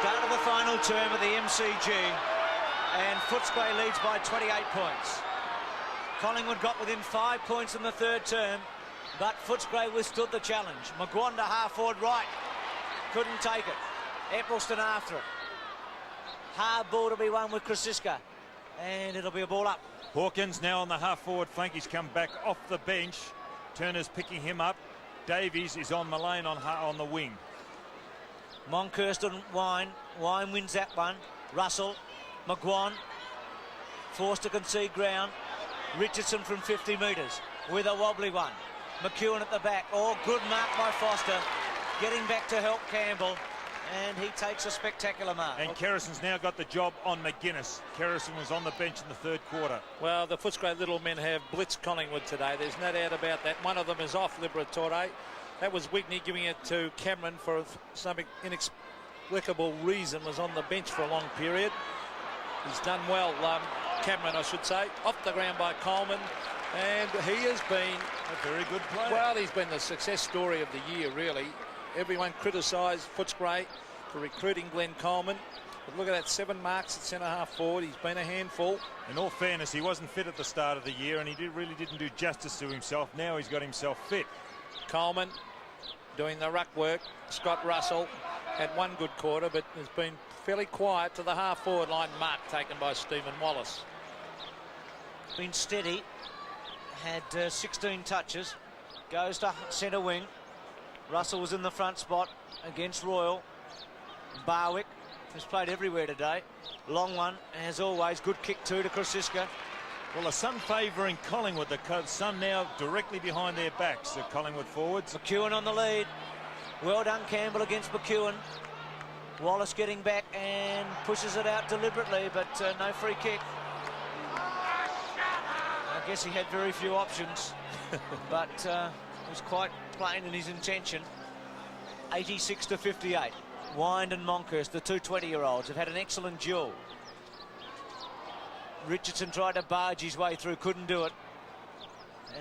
Start of the final term of the MCG, and Footscray leads by 28 points. Collingwood got within 5 points in the third term, but Footscray withstood the challenge. Magwanda half-forward right, couldn't take it. Eccleston after it. Hard ball to be won with Krasiska, and it'll be a ball up. Hawkins now on the half-forward flank. He's come back off the bench. Turner's picking him up. Davies is on Mullane on the wing. Monkhorst and Wine. Wine wins that one. Russell, McGuan, forced to concede ground. Richardson from 50 metres with a wobbly one. McEwen at the back. Oh, good mark by Foster. Getting back to help Campbell, and he takes a spectacular mark. And Kerrison's now got the job on McGuinness. Kerrison was on the bench in the third quarter. Well, the Footscray little men have blitzed Collingwood today. There's no doubt about that. One of them is off Liberatore. That was Wigney giving it to Cameron for some inexplicable reason. Was on the bench for a long period. He's done well, Cameron, I should say. Off the ground by Coleman. And he has been a very good player. Well, he's been the success story of the year, really. Everyone criticised Footscray for recruiting Glenn Coleman. But look at that, 7 marks at centre-half forward. He's been a handful. In all fairness, he wasn't fit at the start of the year, and he really didn't do justice to himself. Now he's got himself fit. Coleman doing the ruck work. Scott Russell had one good quarter, but has been fairly quiet to the half-forward line. Mark taken by Stephen Wallace. Been steady. Had 16 touches. Goes to centre wing. Russell was in the front spot against Royal. Barwick has played everywhere today. Long one, as always. Good kick too to Krasiska. Well, the sun favouring Collingwood. The sun now directly behind their backs, the Collingwood forwards. McEwen on the lead. Well done, Campbell, against McEwen. Wallace getting back and pushes it out deliberately, but no free kick. I guess he had very few options, but was quite plain in his intention. 86 to 58. Wind and Monkhorst, the two 20-year-olds, have had an excellent duel. Richardson tried to barge his way through, couldn't do it.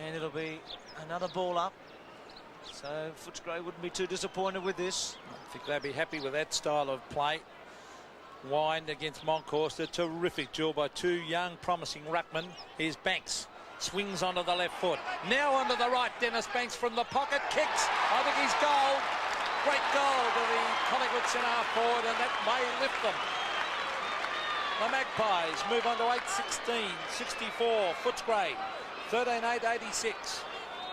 And it'll be another ball up. So Footscray wouldn't be too disappointed with this. I think they'd be happy with that style of play. Wind against Monkhorst, a terrific duel by two young, promising ruckmen. Here's Banks. Swings onto the left foot. Now onto the right. Dennis Banks from the pocket. Kicks. I think he's goal. Great goal to the Collingwood centre forward, and that may lift them. The Magpies move on to 8-16. 64. Footscray. 13-8-86.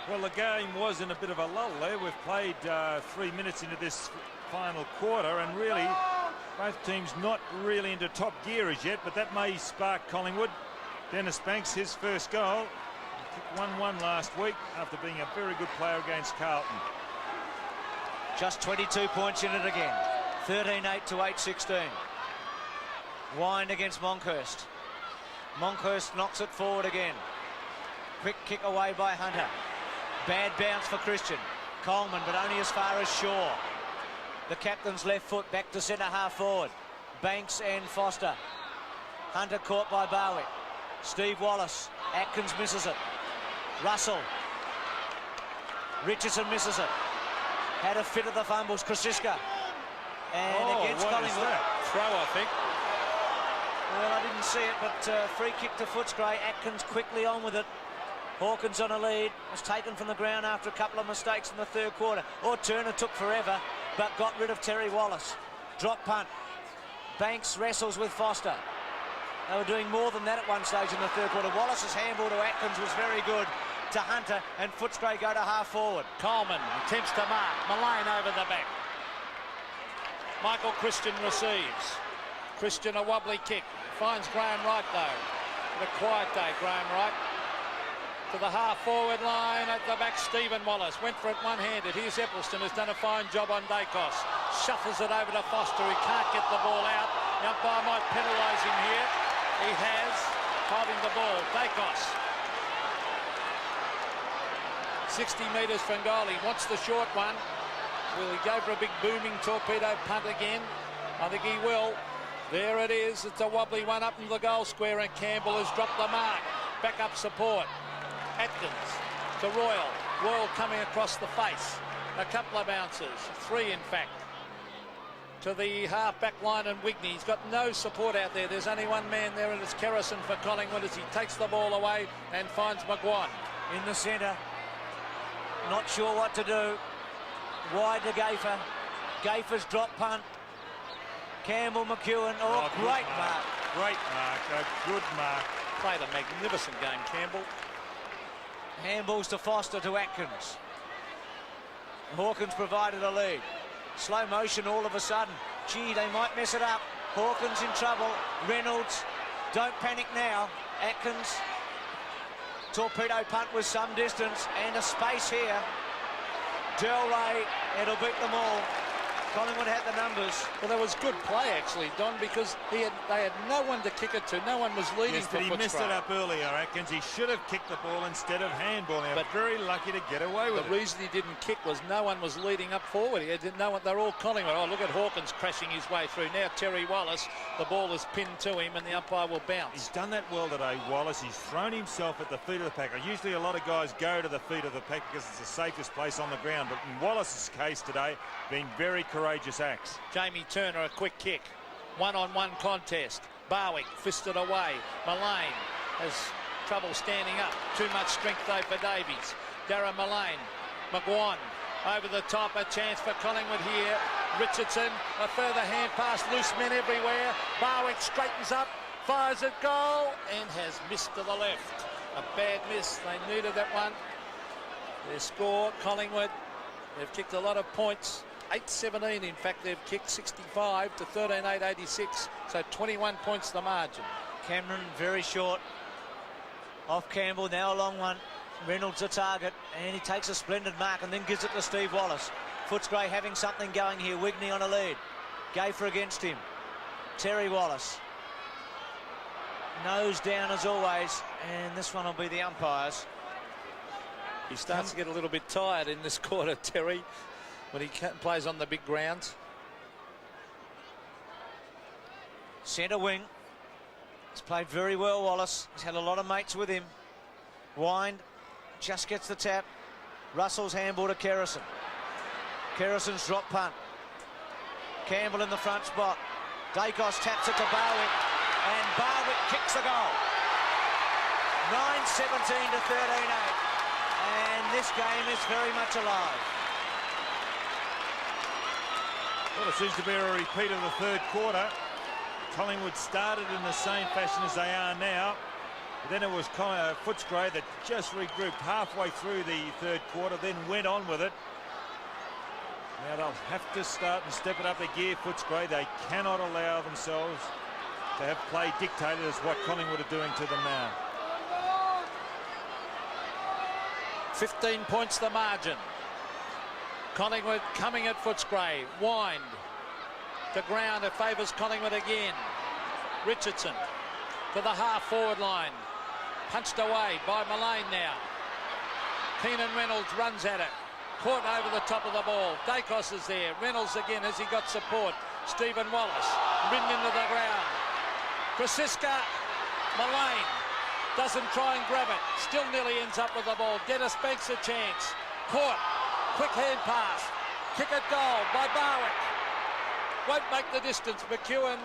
Well, the game was in a bit of a lull there. We've played 3 minutes into this final quarter, and really both teams not really into top gear as yet, but that may spark Collingwood. Dennis Banks, his first goal. He kicked 1-1 last week after being a very good player against Carlton. Just 22 points in it again. 13-8 to 8-16. Wind against Monkhorst. Monkhorst knocks it forward again. Quick kick away by Hunter. Bad bounce for Christian. Coleman, but only as far as Shaw. The captain's left foot back to centre half forward. Banks and Foster. Hunter caught by Barwick. Steve Wallace. Atkins misses it. Russell. Richardson misses it. Had a fit of the fumbles. Krasiska. And against Collingwood. Throw, I think. Well, I didn't see it, but free kick to Footscray. Atkins quickly on with it. Hawkins on a lead. Was taken from the ground after a couple of mistakes in the third quarter. Or Turner took forever, but got rid of Terry Wallace. Drop punt. Banks wrestles with Foster. They were doing more than that at one stage in the third quarter. Wallace's handball to Atkins was very good. To Hunter, and Footscray go to half forward. Coleman attempts to mark. Mullane over the back. Michael Christian receives. Christian a wobbly kick. Finds Graham Wright though. What a quiet day, Graham Wright. To the half forward line at the back. Stephen Wallace went for it one-handed. Here's Eccleston, has done a fine job on Dacos. Shuffles it over to Foster. He can't get the ball out. The umpire might penalise him here. He has, holding the ball. Dacos. 60 metres from goal. He wants the short one. Will he go for a big booming torpedo punt again? I think he will. There it is. It's a wobbly one up in the goal square, and Campbell has dropped the mark. Back up support. Atkins to Royal. Royal coming across the face. A couple of bounces. 3 in fact. to the half-back line and Wigney. He's got no support out there. There's only one man there, and it's Kerrison for Collingwood as he takes the ball away and finds McGuan. In the centre. Not sure what to do. Wide to Gaffer. Gaffer's drop punt. Campbell, McEwen. Oh, great mark. Great mark. A good mark. Played a magnificent game, Campbell. Handballs to Foster to Atkins. Hawkins provided a lead. Slow motion all of a sudden. Gee, they might mess it up. Hawkins in trouble. Reynolds, don't panic now. Atkins. Torpedo punt with some distance and a space here. Del Rey, it'll beat them all. Collingwood had the numbers. Well, that was good play, actually, Don, because they had no one to kick it to. No one was leading for Footscray. He missed it up earlier, Atkins. He should have kicked the ball instead of handballing. But very lucky to get away with it. The reason he didn't kick was no one was leading up forward. He had no one. They're all Collingwood. Oh, look at Hawkins crashing his way through. Now Terry Wallace, the ball is pinned to him and the umpire will bounce. He's done that well today, Wallace. He's thrown himself at the feet of the pack. Usually a lot of guys go to the feet of the pack because it's the safest place on the ground. But in Wallace's case today, being very courageous acts. Jamie Turner, a quick kick. One-on-one contest. Barwick fisted away. Mullane has trouble standing up. Too much strength though for Davies. Darren Mullane. McGuan over the top. A chance for Collingwood here. Richardson, a further hand pass. Loose men everywhere. Barwick straightens up. Fires at goal and has missed to the left. A bad miss. They needed that one. Their score, Collingwood. They've kicked a lot of points. 8-17, in fact, they've kicked 65 to 13-8-86, so 21 points the margin. Cameron very short. Off Campbell, now a long one. Reynolds a target, and he takes a splendid mark and then gives it to Steve Wallace. Footscray having something going here. Wigney on a lead. Gaffer against him. Terry Wallace. Nose down as always, and this one will be the umpires. He starts to get a little bit tired in this quarter, Terry, when he plays on the big grounds. Centre wing. He's played very well, Wallace. He's had a lot of mates with him. Wind just gets the tap. Russell's handball to Kerrison. Kerrison's drop punt. Campbell in the front spot. Dacos taps it to Barwick, and Barwick kicks the goal. 9-17 to 13-8. And this game is very much alive. Well, it seems to be a repeat of the third quarter. Collingwood started in the same fashion as they are now. But then it was Footscray that just regrouped halfway through the third quarter, then went on with it. Now they'll have to start and step it up a gear, Footscray. They cannot allow themselves to have play dictated as what Collingwood are doing to them now. 15 points the margin. Collingwood coming at Footscray. Wind to ground. It favours Collingwood again. Richardson to the half-forward line. Punched away by Mullane now. Keenan Reynolds runs at it. Caught over the top of the ball. Dacos is there. Reynolds again as he got support. Stephen Wallace ridden into the ground. Krasiska. Mullane doesn't try and grab it. Still nearly ends up with the ball. Dennis Banks a chance. Caught. Quick hand pass. Kick at goal by Barwick. Won't make the distance. McEwen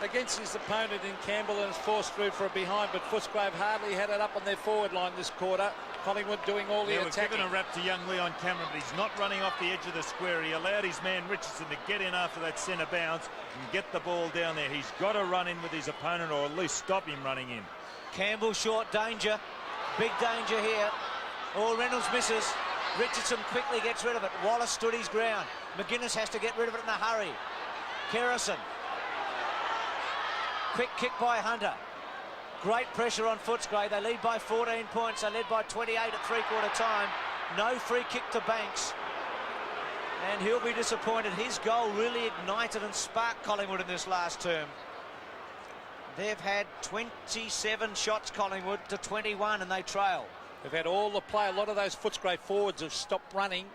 against his opponent in Campbell and is forced through for a behind, but Footscray have hardly had it up on their forward line this quarter. Collingwood doing all the attacking. We've given a rap to young Leon Cameron, but he's not running off the edge of the square. He allowed his man Richardson to get in after that centre bounce and get the ball down there. He's got to run in with his opponent, or at least stop him running in. Campbell short, danger. Big danger here. All Reynolds misses. Richardson quickly gets rid of it. Wallace stood his ground. McGuinness has to get rid of it in a hurry. Kerrison. Quick kick by Hunter. Great pressure on Footscray. They lead by 14 points. They led by 28 at three-quarter time. No free kick to Banks. And he'll be disappointed. His goal really ignited and sparked Collingwood in this last term. They've had 27 shots, Collingwood, to 21, and they trail. They've had all the play. A lot of those Footscray forwards have stopped running.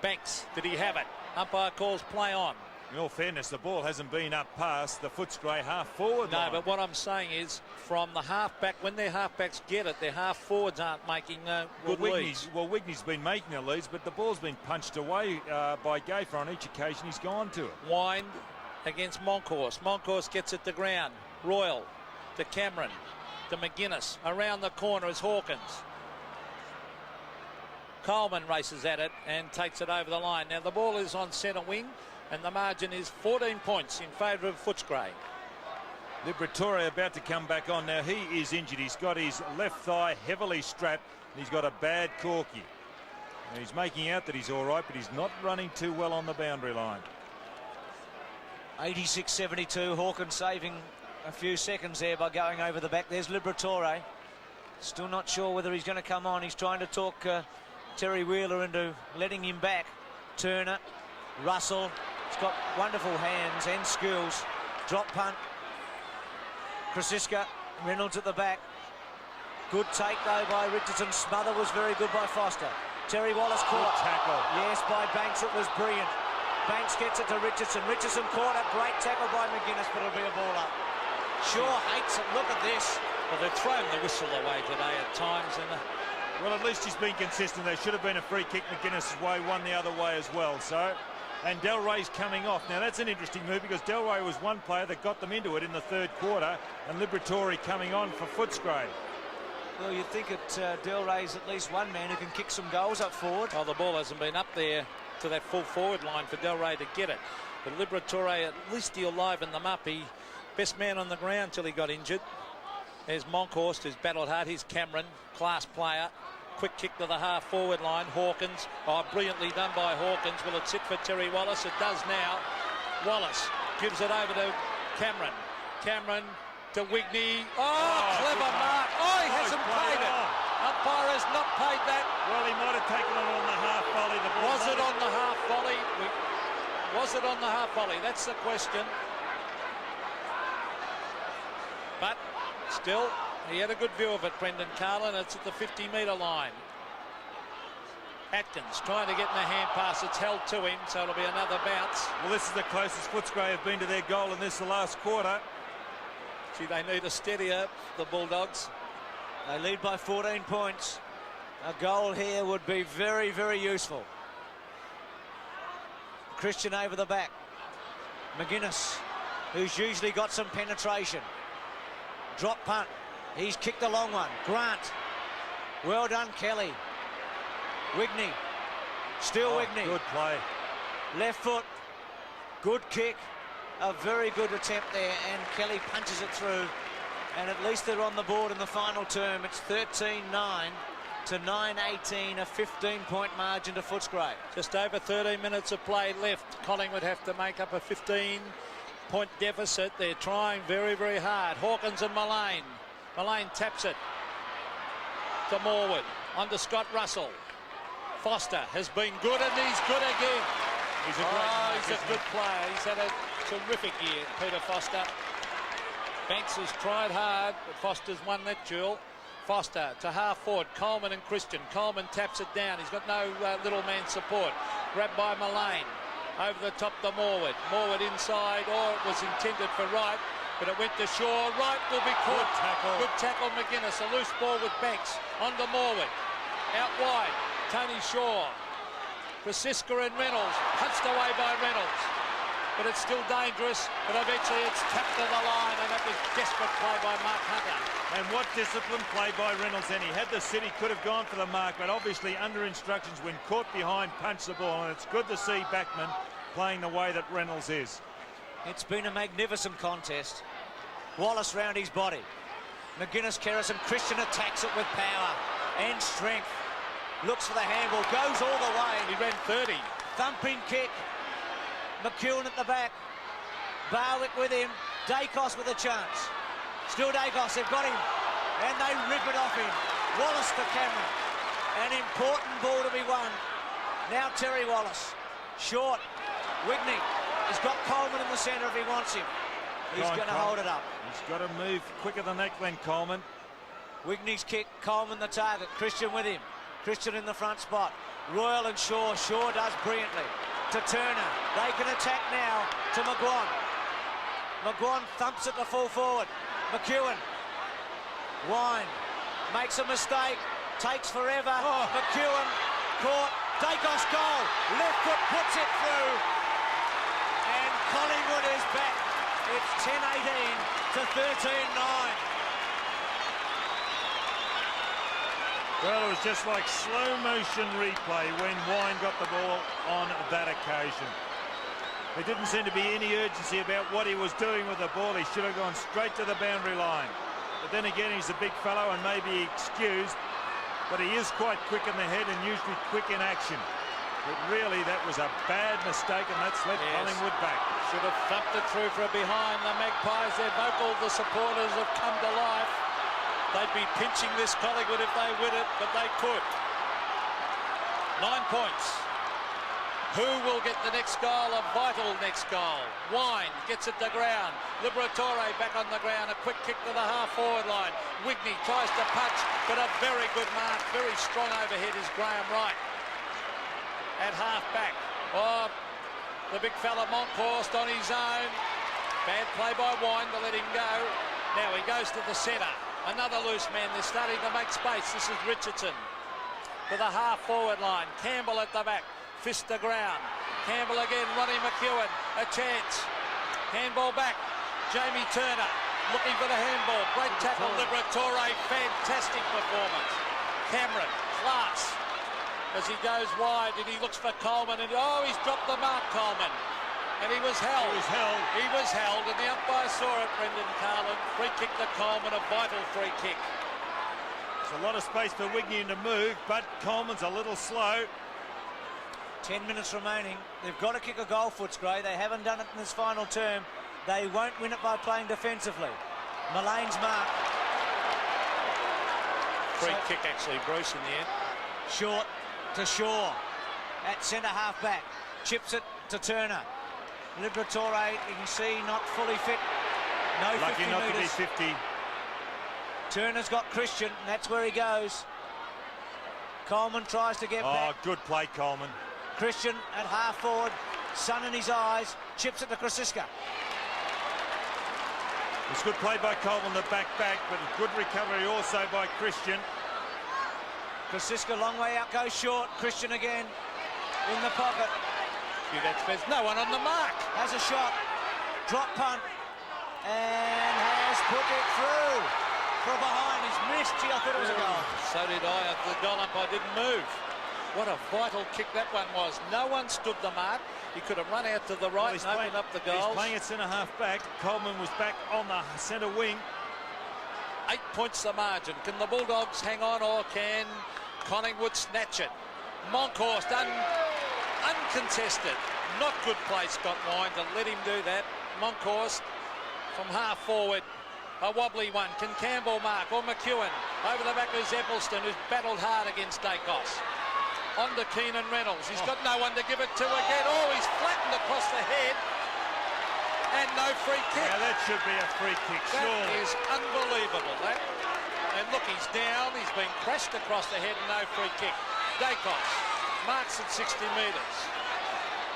Banks, did he have it? Umpire calls play on. In all fairness, the ball hasn't been up past the Footscray half-forward line. No, but what I'm saying is, from the half-back, when their half-backs get it, their half-forwards aren't making good leads. Well, Wigney's been making the leads, but the ball's been punched away by Gafer on each occasion he's gone to it. Wind against Monkhorst. Monkhorst gets it to ground. Royal to Cameron to McGuinness. Around the corner is Hawkins. Coleman races at it and takes it over the line. Now the ball is on centre wing and the margin is 14 points in favour of Footscray. Liberatore about to come back on. Now he is injured. He's got his left thigh heavily strapped. He's got a bad corky. Now he's making out that he's all right, but he's not running too well on the boundary line. 86-72. Hawkins saving a few seconds there by going over the back. There's Liberatore. Still not sure whether he's going to come on. He's trying to talk Terry Wheeler into letting him back. Turner, Russell. He's got wonderful hands and skills. Drop punt. Krasiska, Reynolds at the back. Good take though by Richardson. Smother was very good by Foster. Terry Wallace caught. Good tackle. Yes, by Banks. It was brilliant. Banks gets it to Richardson. Richardson caught a great tackle by McGuinness, but it'll be a ball up. Shaw hates it. Look at this. Well, they've thrown the whistle away today at times. And well, at least he's been consistent. There should have been a free kick McGuinness' way, one the other way as well. So, and Delray's coming off. Now that's an interesting move because Delray was one player that got them into it in the third quarter, and Liberatore coming on for Footscray. Well, you'd think that Delray's at least one man who can kick some goals up forward. well, the ball hasn't been up there to that full forward line for Delray to get it. But Liberatore, at least he'll liven them up. He best man on the ground till he got injured. There's Monkhorst, who's battled hard. Here's Cameron, class player. Quick kick to the half forward line. Hawkins, brilliantly done by Hawkins. Will it sit for Terry Wallace? It does now. Wallace gives it over to Cameron. Cameron to Wigney. Clever mark. He hasn't paid it. Umpire has not paid that. Well, he might have taken it on the half volley. Was it on the half volley? Was it on the half volley? That's the question. But still, he had a good view of it, Brendan Carlin. It's at the 50-metre line. Atkins trying to get in the hand pass. It's held to him, so it'll be another bounce. Well, this is the closest Footscray have been to their goal in the last quarter. Gee, they need a steadier, the Bulldogs. They lead by 14 points. A goal here would be very, very useful. Christian over the back. McGuinness, who's usually got some penetration. Drop punt. He's kicked a long one. Grant. Well done, Kelly. Wigney. Still Wigney. Good play. Left foot. Good kick. A very good attempt there, and Kelly punches it through. And at least they're on the board in the final term. It's 13-9 to 9-18, a 15-point margin to Footscray. Just over 13 minutes of play left. Collingwood have to make up a 15-point deficit. They're trying very, very hard. Hawkins and Mullane. Mullane taps it to Morwood. On to Scott Russell. Foster has been good, and he's good again. He's a good player. He's had a terrific year, Peter Foster. Banks has tried hard, but Foster's won that duel. Foster to half forward. Coleman and Christian. Coleman taps it down. He's got no little man support. Grabbed by Mullane. Over the top to Morwood. Morwood inside, or it was intended for Wright, but it went to Shaw. Wright will be caught. Good tackle, McGuinness. A loose ball with Banks. On to Morwood. Out wide. Tony Shaw. Krasiska and Reynolds. Punched away by Reynolds. But it's still dangerous, but eventually it's tapped to the line, and that was desperate play by Mark Hunter. And what disciplined play by Reynolds. And he had the sit, he could have gone for the mark, but obviously under instructions, when caught behind, punched the ball. And it's good to see Backman playing the way that Reynolds is. It's been a magnificent contest. Wallace round his body. McGuinness, Kerrison, Christian attacks it with power and strength. Looks for the handball, goes all the way. He ran 30. Thumping kick. McEwen at the back. Barwick with him. Dacos with a chance. Still Dacos, they've got him. And they rip it off him. Wallace to Cameron. An important ball to be won. Now Terry Wallace. Short. Wigney. He's got Coleman in the centre if he wants him. He's going to hold it up. He's got to move quicker than that, Glenn Coleman. Wigney's kick. Coleman the target. Christian with him. Christian in the front spot. Royal and Shaw. Shaw does brilliantly. to Turner. They can attack now to McGuan. McGuan thumps it to full forward. McEwen. Wine. Makes a mistake. Takes forever. McEwen caught. Dacos goal. Left foot puts it through. And Collingwood is back. It's 10-18 to 13-9. Well, it was just like slow motion replay when Wine got the ball on that occasion. There didn't seem to be any urgency about what he was doing with the ball. He should have gone straight to the boundary line. But then again, he's a big fellow and may be excused, but he is quite quick in the head and usually quick in action. But really, that was a bad mistake, and that's let Collingwood back. Should have thumped it through for a behind. The Magpies, they're vocal. The supporters have come to life. They'd be pinching this Collingwood if they win it, but they could. 9 points. Who will get the next goal? A vital next goal. Wine gets it to ground. Liberatore back on the ground. A quick kick to the half-forward line. Wigney tries to punch, but a very good mark. Very strong overhead is Graham Wright. At half-back. Oh, the big fella Monkhorst on his own. Bad play by Wine to let him go. Now he goes to the centre. Another loose man. They're starting to make space. This is Richardson to the half-forward line. Campbell at the back. Fist to ground. Campbell again. Ronnie McEwen. A chance. Handball back. Jamie Turner looking for the handball. Great tackle. Liberatore. Fantastic performance. Cameron. Class. As he goes wide and he looks for Coleman. And he's dropped the mark, Coleman. And he was held. He was held, and the umpire saw it, Brendan Carlin. Free kick to Coleman, a vital free kick. There's a lot of space for Wigney to move, but Coleman's a little slow. 10 minutes remaining. They've got to kick a goal, Footscray. They haven't done it in this final term. They won't win it by playing defensively. Mullane's mark. Free kick, actually, Bruce, in the end. Short to Shaw. At centre half back. Chips it to Turner. Liberatore, you can see, not fully fit. No 50 Lucky not metres. to be 50. Turner's got Christian, and that's where he goes. Coleman tries to get back. Good play, Coleman. Christian at half forward, sun in his eyes, chips it to Krasiska. It's good play by Coleman, the back, but a good recovery also by Christian. Krasiska, long way out, goes short. Christian again in the pocket. There's no one on the mark. Has a shot, drop punt, and has put it through. From behind, he's missed. Gee, I thought it was a goal. So did I. The goal umpire didn't move. What a vital kick that one was. No one stood the mark. He could have run out to the right and opened up the goals. He's playing at centre half back. Coleman was back on the centre wing. 8 points the margin. Can the Bulldogs hang on, or can Collingwood snatch it? Monkhorst uncontested. Not good play, Scott Wine, to let him do that. Monkhorst from half forward. A wobbly one. Can Campbell mark, or McEwen? Over the back of Zeppelston, who's battled hard against Dacos. On to Keenan Reynolds. He's got no one to give it to again. Oh, he's flattened across the head. And no free kick. Yeah, that should be a free kick, surely. That is unbelievable, that. And look, he's down. He's been crashed across the head and no free kick. Dacos marks at 60 metres.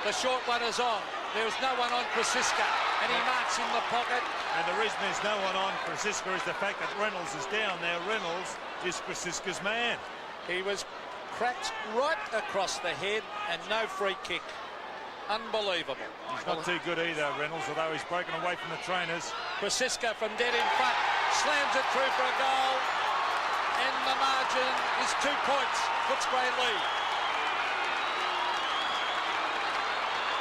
The short one is on. There's no one on Krasiska, and he marks in the pocket. And the reason there's no one on Krasiska is the fact that Reynolds is down there. Reynolds is Krasiska's man. He was cracked right across the head and no free kick. Unbelievable. He's not too good either, Reynolds, although he's broken away from the trainers. Krasiska from dead in front slams it through for a goal, and the margin is 2 points. Footscray lead.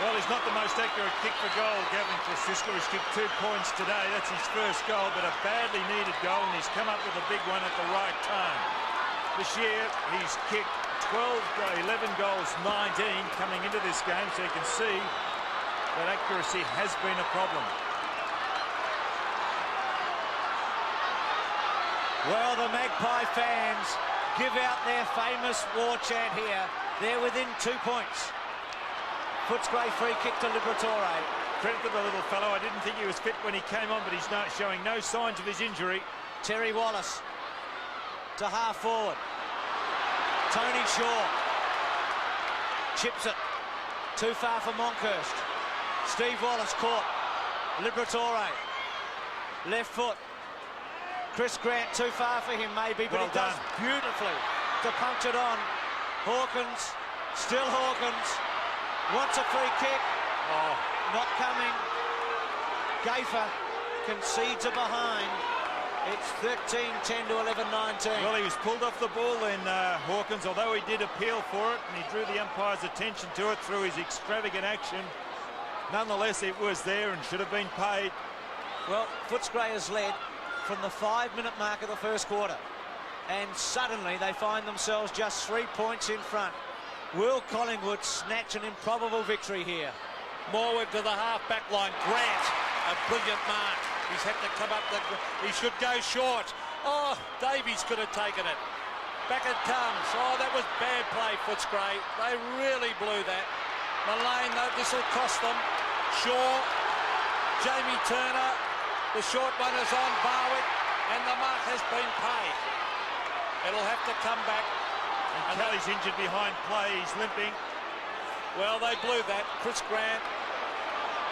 Well, he's not the most accurate kick for goal, Gavin Krasiska. He's kicked 2 points today. That's his first goal, but a badly needed goal, and he's come up with a big one at the right time. This year, he's kicked 11 goals, 19 coming into this game, so you can see that accuracy has been a problem. Well, the Magpie fans give out their famous war chant here. They're within 2 points. Footscray free kick to Liberatore. Credit to the little fellow. I didn't think he was fit when he came on, but he's not showing no signs of his injury. Terry Wallace to half forward. Tony Shaw chips it Too far for Monkhurst. Steve Wallace caught. Liberatore. Left foot. Chris Grant, too far for him maybe, but Well he does done. beautifully to punch it on. Hawkins, still Hawkins. Wants a free kick. Oh, Not coming. Gaffer concedes a behind. It's 13-10 to 11-19. well, he was pulled off the ball then, Hawkins, although he did appeal for it and he drew the umpire's attention to it through his extravagant action. Nonetheless, it was there and should have been paid. Well, Footscray has led from the 5-minute mark of the first quarter, and suddenly they find themselves just 3 points in front. Will Collingwood snatch an improbable victory here? Morwood to the half-back line. Grant, a brilliant mark. He's had to come up. He should go short. Oh, Davies could have taken it. Back it comes. Oh, that was bad play, Footscray. They really blew that. Mullane, though, this will cost them. Shaw, Jamie Turner. The short one is on Barwick, and the mark has been paid. It'll have to come back. And Kelly's injured behind play. He's limping. Well, they blew that. Chris Grant,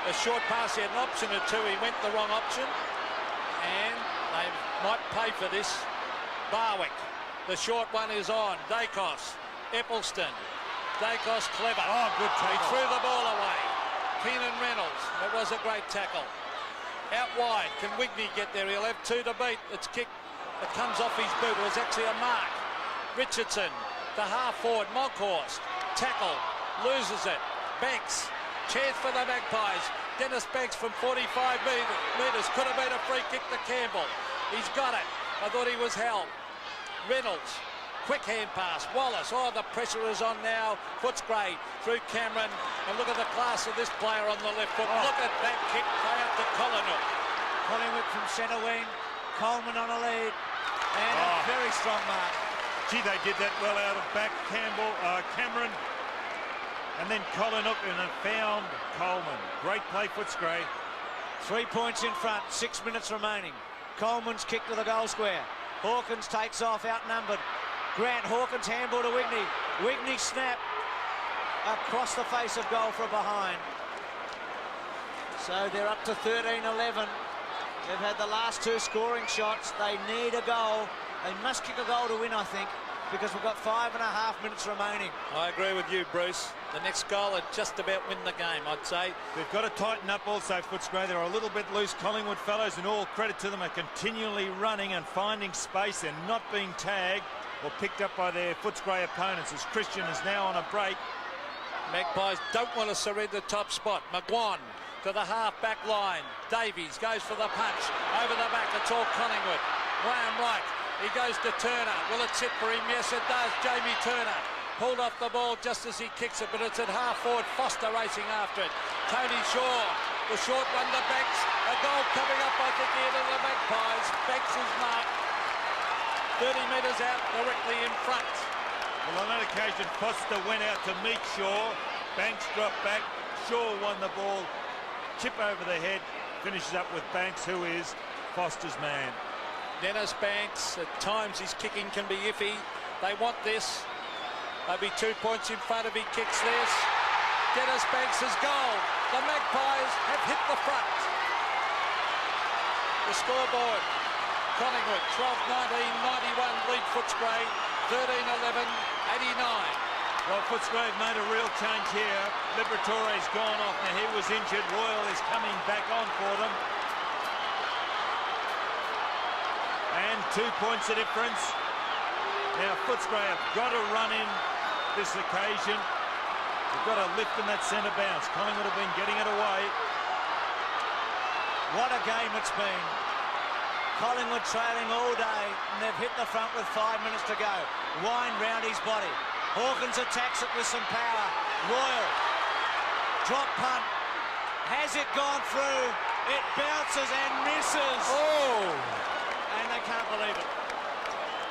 a short pass, he had an option or two. He went the wrong option, and they might pay for this. Barwick, the short one is on. Dacos, Eppelston. Dacos clever. Oh, good He tackle. threw the ball away. Keenan Reynolds, that was a great tackle. Out wide, can Wigney get there? He'll have 2 to beat. It's kicked. It comes off his boot. It was actually a mark. Richardson, the half forward, Monkhorst, tackle, loses it. Banks, chance for the Magpies. Dennis Banks from 45 metres. Could have been a free kick to Campbell. He's got it. I thought he was held. Reynolds, quick hand pass. Wallace, oh, the pressure is on now. Footscray through Cameron. And look at the class of this player on the left foot. Oh. Look at that kick play up to Collingwood. Collingwood from centre wing. Coleman on a lead. And a very strong mark. Gee, they did that well out of back. Cameron. And then Collingwood and found Coleman. Great play, Footscray. 3 points in front, 6 minutes remaining. Coleman's kick to the goal square. Hawkins takes off, outnumbered. Grant, Hawkins handball to Wigney. Wigney snap across the face of goal for a behind. So they're up to 13-11. They've had the last 2 scoring shots. They need a goal. They must kick a goal to win, I think, because we've got 5.5 minutes remaining. I agree with you, Bruce. The next goal would just about win the game, I'd say. They've got to tighten up also, Footscray. They're a little bit loose. Collingwood fellows, and all credit to them, are continually running and finding space. They're not being tagged or picked up by their Footscray opponents, as Christian is now on a break. Magpies don't want to surrender top spot. McGuan to the half-back line. Davies goes for the punch. Over the back, it's all Collingwood. Graham Wright, he goes to Turner. Will it sit for him? Yes, it does. Jamie Turner pulled off the ball just as he kicks it, but it's at half-forward. Foster racing after it. Tony Shaw, the short one to Banks. A goal coming up, I think, here to the Magpies. Banks is marked. 30 metres out, directly in front. Well, on that occasion, Foster went out to meet Shaw. Banks dropped back. Shaw won the ball. Chip over the head. Finishes up with Banks, who is Foster's man. Dennis Banks, at times his kicking can be iffy. They want this. They'll be 2 points in front if he kicks this. Dennis Banks' goal. The Magpies have hit the front. The scoreboard. Collingwood 12-19, 91 lead Footscray, 13-11, 89. Well, Footscray have made a real change here. Liberatore's gone off. Now, he was injured. Royal is coming back on for them. And 2 points of difference. Now, Footscray have got to run in this occasion. They've got to lift in that centre bounce. Collingwood have been getting it away. What a game it's been. Collingwood trailing all day, and they've hit the front with 5 minutes to go. Wind round his body. Hawkins attacks it with some power. Royal, drop punt. Has it gone through? It bounces and misses. Oh! And they can't believe it.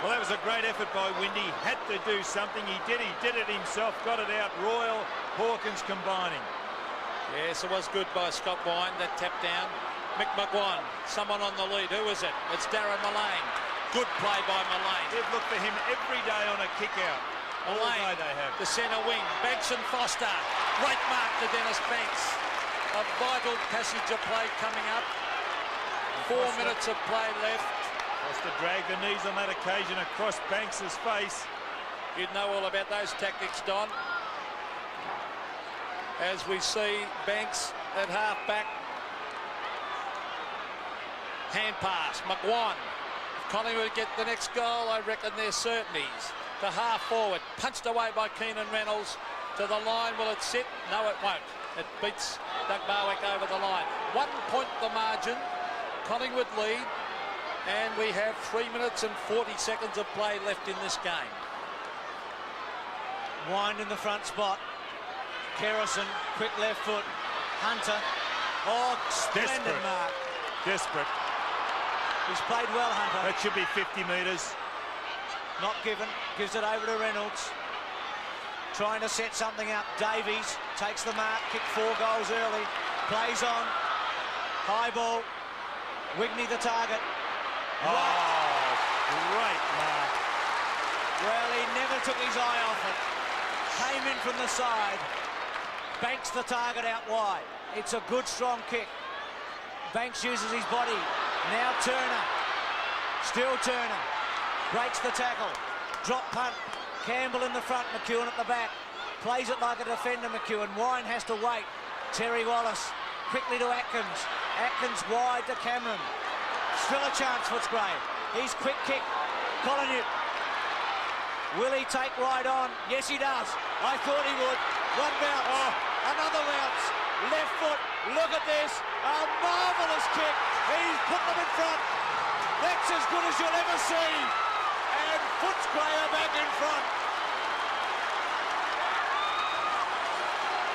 Well, that was a great effort by Windy. Had to do something. He did it himself. Got it out. Royal, Hawkins combining. Yes, it was good by Scott Wine, that tap down. Mick McGuan, someone on the lead. Who is it? It's Darren Mullane. Good play by Mullane. They've looked for him every day on a kick out. All Mullane, day they have. the centre wing. Banks and Foster. Great mark to Dennis Banks. A vital passage of play coming up. 4 minutes of play left. Foster dragged the knees on that occasion across Banks's face. You'd know all about those tactics, Don. As we see Banks at half-back. Hand pass, McGuan. If Collingwood get the next goal, I reckon they're certainties. To half-forward, punched away by Keenan Reynolds. To the line, will it sit? No, it won't. It beats Doug Barwick over the line. 1 point the margin. Collingwood lead. And we have 3 minutes and 40 seconds of play left in this game. Wind in the front spot. Kerrison, quick left foot. Hunter. Oh, splendid Desperate. mark. Desperate. He's played well, Hunter. That should be 50 metres. Not given. Gives it over to Reynolds. Trying to set something up. Davies takes the mark. Kicked 4 goals early. Plays on. High ball. Wigney the target. Oh, great mark. Well, he never took his eye off it. Came in from the side. Banks the target out wide. It's a good, strong kick. Banks uses his body. Now Turner. Still Turner. Breaks the tackle. Drop punt. Campbell in the front. McEwen at the back. Plays it like a defender, McEwen. Wine has to wait. Terry Wallace. Quickly to Atkins. Atkins wide to Cameron. Still a chance, Footscray. He's quick kick. Collingwood. Will he take right on? Yes, he does. I thought he would. One bounce. Oh. Another bounce. Left foot. Look at this. A marvellous kick. He's put them in front. That's as good as you'll ever see. And Footscray are back in front.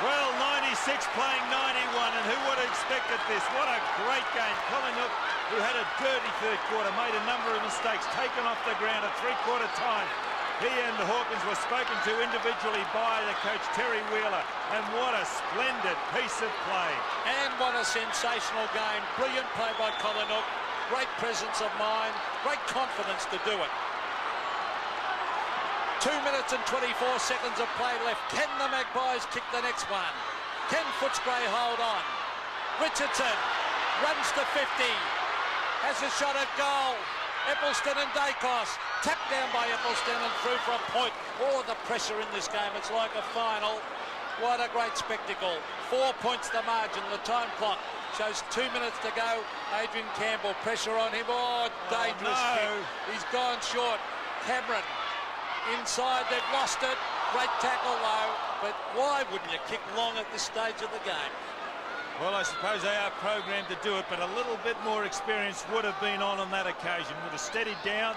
Well, 96 playing 91, and who would have expected this? What a great game. Collingwood, who had a dirty third quarter, made a number of mistakes, taken off the ground at three-quarter time. He and Hawkins were spoken to individually by the coach, Terry Wheeler, and what a splendid piece of play. And what a sensational game. Brilliant play by Collingwood. Great presence of mind. Great confidence to do it. 2 minutes and 24 seconds of play left. Can the Magpies kick the next one? Can Footscray hold on? Richardson runs to 50. Has a shot at goal. Eccleston and Dacos. Tapped down by Eccleston and through for a point. Oh, the pressure in this game. It's like a final. What a great spectacle. 4 points the margin. The time clock shows 2 minutes to go. Adrian Campbell, pressure on him. Oh, dangerous kick. He's gone short. Cameron inside, they've lost it. Great tackle though, but why wouldn't you kick long at this stage of the game? Well, I suppose they are programmed to do it, but a little bit more experience would have been on that occasion. Would have steadied down,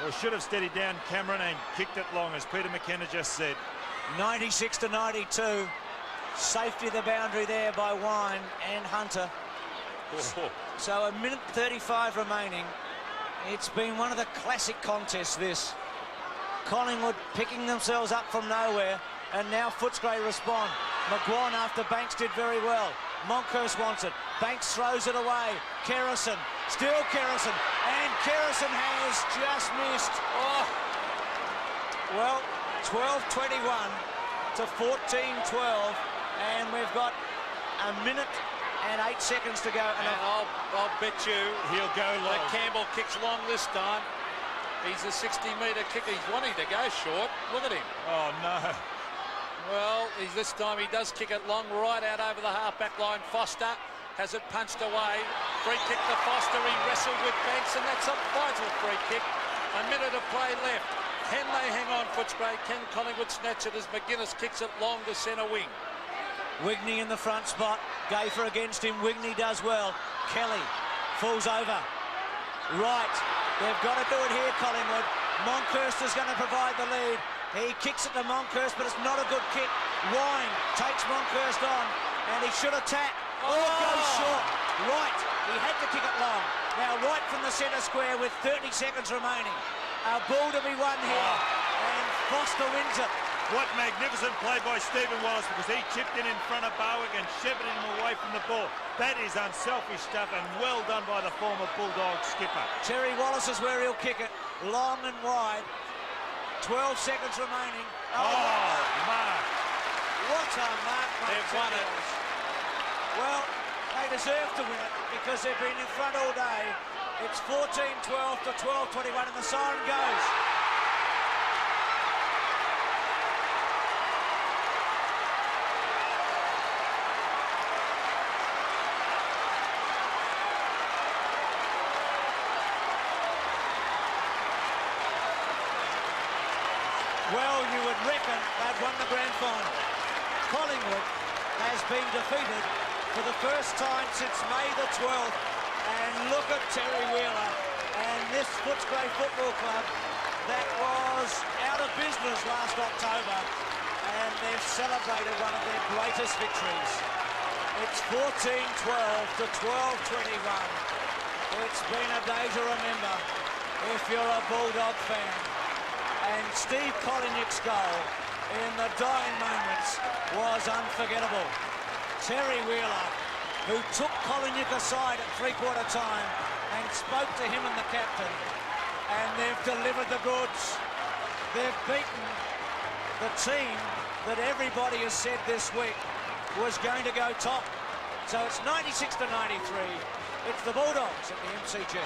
or should have steadied down Cameron and kicked it long, as Peter McKenna just said. 96 to 92. Safety of the boundary there by Wine and Hunter. So a minute 35 remaining. It's been one of the classic contests, this. Collingwood picking themselves up from nowhere, and now Footscray respond. McGuan after Banks did very well. Monkhorst wants it. Banks throws it away. Kerrison, still Kerrison, and Kerrison has just missed. Oh, well, 12:21 to 14:12, and we've got a minute and 8 seconds to go. And I'll bet you he'll go long. That Campbell kicks long this time. He's a 60-metre kicker. He's wanting to go short. Look at him. Oh, no. Well, this time he does kick it long, right out over the half-back line. Foster has it punched away. Free kick to Foster. He wrestled with Banks, and that's a vital free kick. A minute of play left. Can they hang on, Footscray? Can Collingwood snatch it as McGuinness kicks it long to centre wing? Wigney in the front spot. Gafer against him. Wigney does well. Kelly falls over. Right. They've got to do it here, Collingwood. Monkhorst is going to provide the lead. He kicks it to Monkhorst, but it's not a good kick. Wine takes Monkhorst on, and he should attack. Oh, it goes short. Right. He had to kick it long. Now right from the centre square with 30 seconds remaining. A ball to be won here, and Foster wins it. What magnificent play by Stephen Wallace, because he chipped in front of Barwick and shepherded him away from the ball. That is unselfish stuff, and well done by the former Bulldog skipper. Terry Wallace is where he'll kick it, long and wide. 12 seconds remaining. Oh, Mark. What a mark, mate. They've won it. Well, they deserve to win it because they've been in front all day. It's 14-12 to 12-21 and the siren goes. Well, you would reckon they've won the grand final. Collingwood has been defeated for the first time since May the 12th. And look at Terry Wheeler and this Footscray Football Club that was out of business last October. And they've celebrated one of their greatest victories. It's 14-12 to 12-21. It's been a day to remember if you're a Bulldog fan. And Steve Collingwood's goal in the dying moments was unforgettable. Terry Wheeler, who took Collingwood aside at three-quarter time and spoke to him and the captain, and they've delivered the goods. They've beaten the team that everybody has said this week was going to go top. So it's 96 to 93. It's the Bulldogs at the MCG.